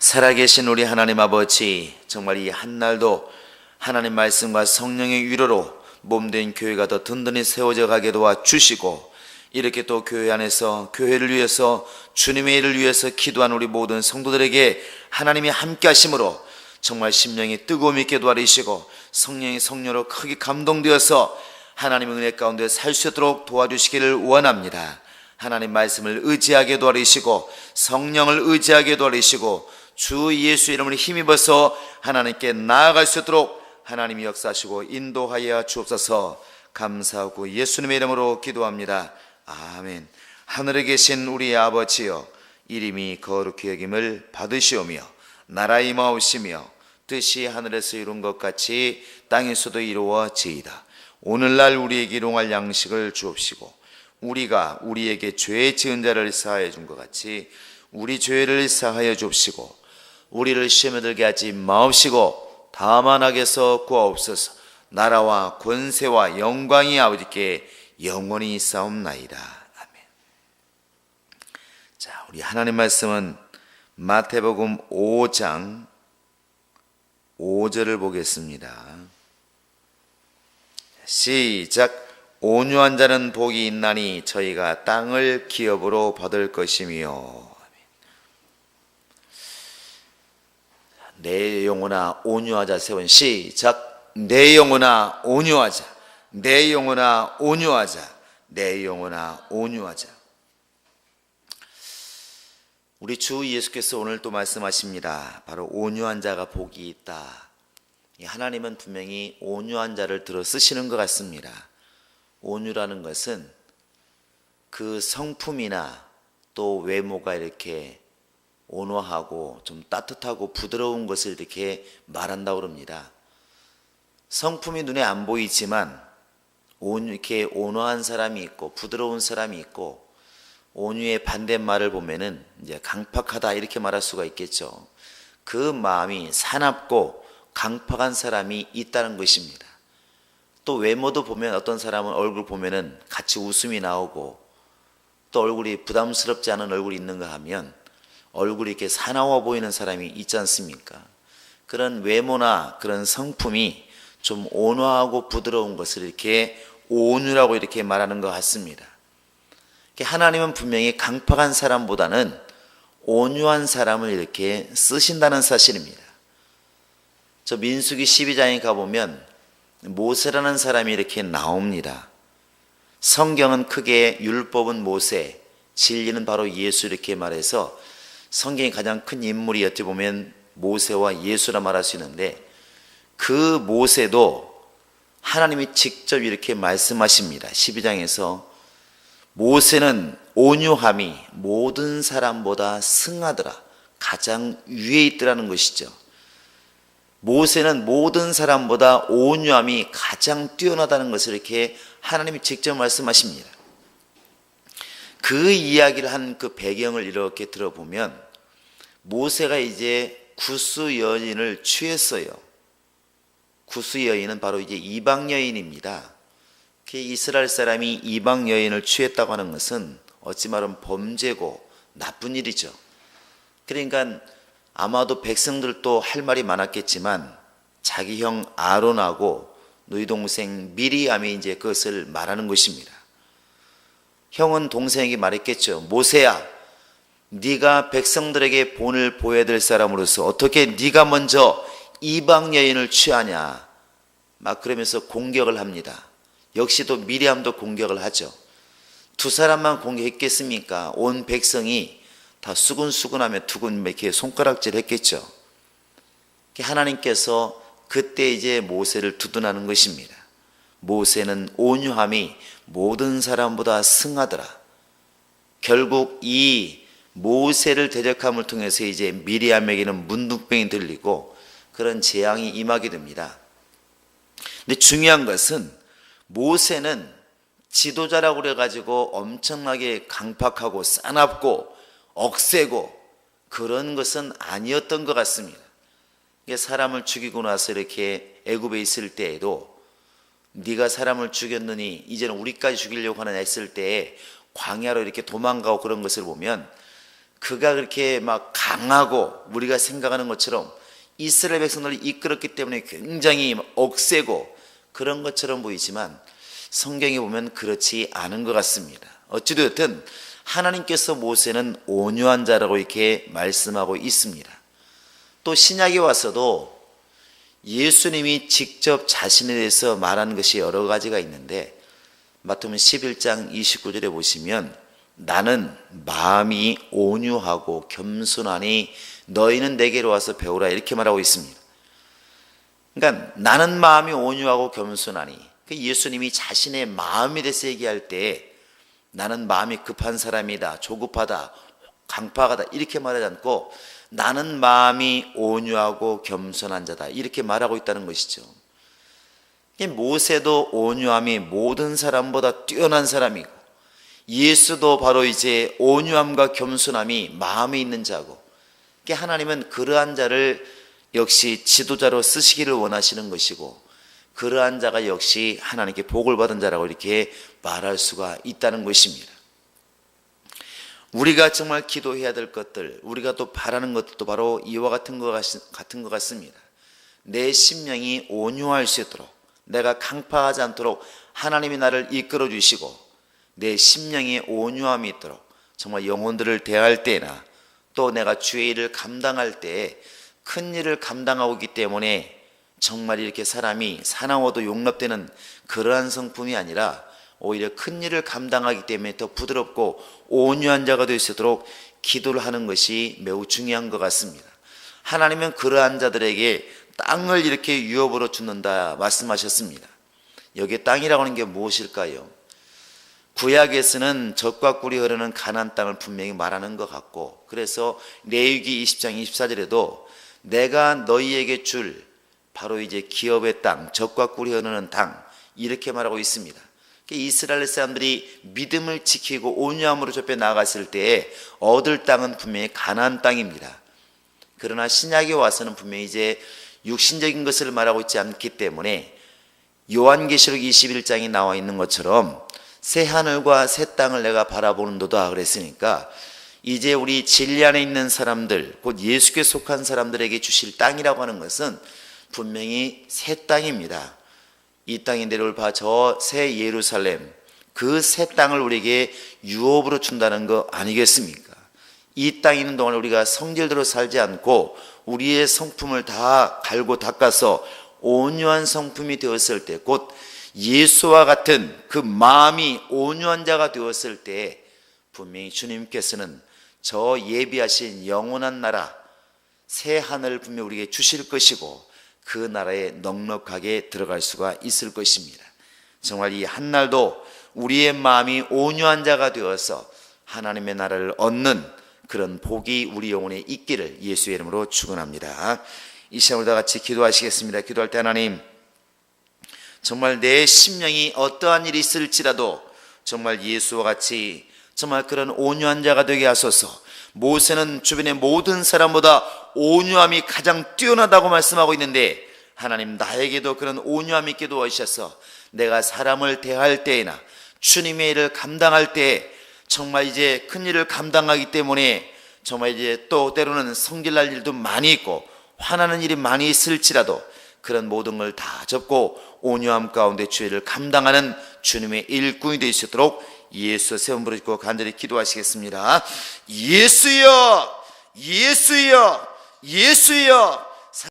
살아계신 우리 하나님 아버지, 정말 이 한날도 하나님 말씀과 성령의 위로로 몸된 교회가 더 든든히 세워져 가게 도와주시고, 이렇게 또 교회 안에서 교회를 위해서, 주님의 일을 위해서 기도한 우리 모든 성도들에게 하나님이 함께 하심으로 정말 심령이 뜨거움 있게 도와주시고, 성령이 성령으로 크게 감동되어서 하나님의 은혜 가운데 살 수 있도록 도와주시기를 원합니다. 하나님 말씀을 의지하게 도와주시고, 성령을 의지하게 도와주시고, 주 예수 이름으로 힘입어서 하나님께 나아갈 수 있도록 하나님이 역사하시고 인도하여 주옵소서. 감사하고 예수님의 이름으로 기도합니다. 아멘. 하늘에 계신 우리 아버지여, 이름이 거룩히 여김을 받으시오며 나라 임하옵시며 뜻이 하늘에서 이룬 것 같이 땅에서도 이루어지이다. 오늘날 우리에게 일용할 양식을 주옵시고, 우리가 우리에게 죄 지은 자를 사하여 준 것 같이 우리 죄를 사하여 주옵시고, 우리를 시험에 들게 하지 마옵시고 다만 악에서 구하옵소서. 나라와 권세와 영광이 아버지께 영원히 있사옵나이다. 아멘. 자, 우리 하나님 말씀은 마태복음 5장 5절을 보겠습니다. 시작. 온유한 자는 복이 있나니 저희가 땅을 기업으로 받을 것이며. 내 영혼아 온유하자. 세원 시작. 내 영혼아 온유하자. 내 영혼아 온유하자. 내 영혼아 온유하자. 우리 주 예수께서 오늘 또 말씀하십니다. 바로 온유한 자가 복이 있다. 하나님은 분명히 온유한 자를 들어 쓰시는 것 같습니다. 온유라는 것은 그 성품이나 또 외모가 이렇게 온화하고 좀 따뜻하고 부드러운 것을 이렇게 말한다고 합니다. 성품이 눈에 안 보이지만 이렇게 온화한 사람이 있고 부드러운 사람이 있고, 온유의 반대말을 보면은 이제 강팍하다 이렇게 말할 수가 있겠죠. 그 마음이 사납고 강팍한 사람이 있다는 것입니다. 또 외모도 보면 어떤 사람은 얼굴 보면은 같이 웃음이 나오고, 또 얼굴이 부담스럽지 않은 얼굴이 있는가 하면 얼굴이 이렇게 사나워 보이는 사람이 있지 않습니까? 그런 외모나 그런 성품이 좀 온화하고 부드러운 것을 이렇게 온유라고 이렇게 말하는 것 같습니다. 하나님은 분명히 강팍한 사람보다는 온유한 사람을 이렇게 쓰신다는 사실입니다. 저 민수기 12장에 가보면 모세라는 사람이 이렇게 나옵니다. 성경은 크게 율법은 모세, 진리는 바로 예수 이렇게 말해서 성경의 가장 큰 인물이 어찌 보면 모세와 예수라 말할 수 있는데, 그 모세도 하나님이 직접 이렇게 말씀하십니다. 12장에서 모세는 온유함이 모든 사람보다 승하더라, 가장 위에 있더라는 것이죠. 모세는 모든 사람보다 온유함이 가장 뛰어나다는 것을 이렇게 하나님이 직접 말씀하십니다. 그 이야기를 한 그 배경을 이렇게 들어보면, 모세가 이제 구스 여인을 취했어요. 구스 여인은 바로 이제 이방 여인입니다. 이스라엘 사람이 이방 여인을 취했다고 하는 것은 어찌 말하면 범죄고 나쁜 일이죠. 그러니까 아마도 백성들도 할 말이 많았겠지만 자기 형 아론하고 너희 동생 미리암이 이제 그것을 말하는 것입니다. 형은 동생에게 말했겠죠. 모세야, 네가 백성들에게 본을 보여야 될 사람으로서 어떻게 네가 먼저 이방 여인을 취하냐, 막 그러면서 공격을 합니다. 역시 또 미리암도 공격을 하죠. 두 사람만 공격했겠습니까? 온 백성이 다 수근수근하며 두근 이렇게 손가락질 했겠죠. 하나님께서 그때 이제 모세를 두둔하는 것입니다. 모세는 온유함이 모든 사람보다 승하더라. 결국 이 모세를 대적함을 통해서 이제 미리암에게는 문둥병이 들리고 그런 재앙이 임하게 됩니다. 근데 중요한 것은 모세는 지도자라고 그래가지고 엄청나게 강팍하고 싸납고 억세고 그런 것은 아니었던 것 같습니다. 사람을 죽이고 나서 이렇게 애굽에 있을 때에도 네가 사람을 죽였느니 이제는 우리까지 죽이려고 하느냐 했을 때에 광야로 이렇게 도망가고 그런 것을 보면 그가 그렇게 막 강하고 우리가 생각하는 것처럼 이스라엘 백성들을 이끌었기 때문에 굉장히 억세고 그런 것처럼 보이지만 성경에 보면 그렇지 않은 것 같습니다. 어찌되었든 하나님께서 모세는 온유한 자라고 이렇게 말씀하고 있습니다. 또 신약에 와서도 예수님이 직접 자신에 대해서 말한 것이 여러 가지가 있는데 마태복음 11장 29절에 보시면 나는 마음이 온유하고 겸손하니 너희는 내게로 와서 배우라 이렇게 말하고 있습니다. 그러니까 나는 마음이 온유하고 겸손하니 예수님이 자신의 마음에 대해서 얘기할 때 나는 마음이 급한 사람이다, 조급하다, 강팍하다 이렇게 말하지 않고 나는 마음이 온유하고 겸손한 자다 이렇게 말하고 있다는 것이죠. 모세도 온유함이 모든 사람보다 뛰어난 사람이고 예수도 바로 이제 온유함과 겸손함이 마음에 있는 자고 하나님은 그러한 자를 역시 지도자로 쓰시기를 원하시는 것이고 그러한 자가 역시 하나님께 복을 받은 자라고 이렇게 말할 수가 있다는 것입니다. 우리가 정말 기도해야 될 것들, 우리가 또 바라는 것도 바로 이와 같은 것 같습니다. 내 심령이 온유할 수 있도록, 내가 강팍하지 않도록 하나님이 나를 이끌어 주시고 내 심령에 온유함이 있도록 정말 영혼들을 대할 때나 또 내가 주의 일을 감당할 때 큰 일을 감당하고 있기 때문에 정말 이렇게 사람이 사나워도 용납되는 그러한 성품이 아니라 오히려 큰 일을 감당하기 때문에 더 부드럽고 온유한 자가 될 수 있도록 기도를 하는 것이 매우 중요한 것 같습니다. 하나님은 그러한 자들에게 땅을 이렇게 유업으로 주는다 말씀하셨습니다. 여기에 땅이라고 하는 게 무엇일까요? 구약에서는 젖과 꿀이 흐르는 가나안 땅을 분명히 말하는 것 같고 그래서 레위기 20장 24절에도 내가 너희에게 줄 바로 이제 기업의 땅, 젖과 꿀이 흐르는 땅 이렇게 말하고 있습니다. 이스라엘 사람들이 믿음을 지키고 온유함으로 좁혀 나갔을 때에 얻을 땅은 분명히 가나안 땅입니다. 그러나 신약에 와서는 분명히 이제 육신적인 것을 말하고 있지 않기 때문에 요한계시록 21장이 나와 있는 것처럼 새 하늘과 새 땅을 내가 바라보는도다 그랬으니까 이제 우리 진리 안에 있는 사람들 곧 예수께 속한 사람들에게 주실 땅이라고 하는 것은 분명히 새 땅입니다. 이 땅이 내려올 바 저 새 예루살렘 그 새 땅을 우리에게 유업으로 준다는 거 아니겠습니까? 이 땅에 있는 동안 우리가 성질대로 살지 않고 우리의 성품을 다 갈고 닦아서 온유한 성품이 되었을 때 곧 예수와 같은 그 마음이 온유한 자가 되었을 때 분명히 주님께서는 저 예비하신 영원한 나라 새 하늘을 분명히 우리에게 주실 것이고 그 나라에 넉넉하게 들어갈 수가 있을 것입니다. 정말 이 한날도 우리의 마음이 온유한 자가 되어서 하나님의 나라를 얻는 그런 복이 우리 영혼에 있기를 예수의 이름으로 축원합니다. 이 시간 우리 다 같이 기도하시겠습니다. 기도할 때 하나님 정말 내 심령이 어떠한 일이 있을지라도 정말 예수와 같이 정말 그런 온유한 자가 되게 하소서. 모세는 주변의 모든 사람보다 온유함이 가장 뛰어나다고 말씀하고 있는데 하나님 나에게도 그런 온유함 있게 도와주셔서 내가 사람을 대할 때에나 주님의 일을 감당할 때 정말 이제 큰 일을 감당하기 때문에 정말 이제 또 때로는 성질날 일도 많이 있고 화나는 일이 많이 있을지라도 그런 모든 걸 다 접고 온유함 가운데 주의 일을 감당하는 주님의 일꾼이 될 수 있도록 예수 세운 부르짖고 간절히 기도하시겠습니다. 예수여 예수여 예수여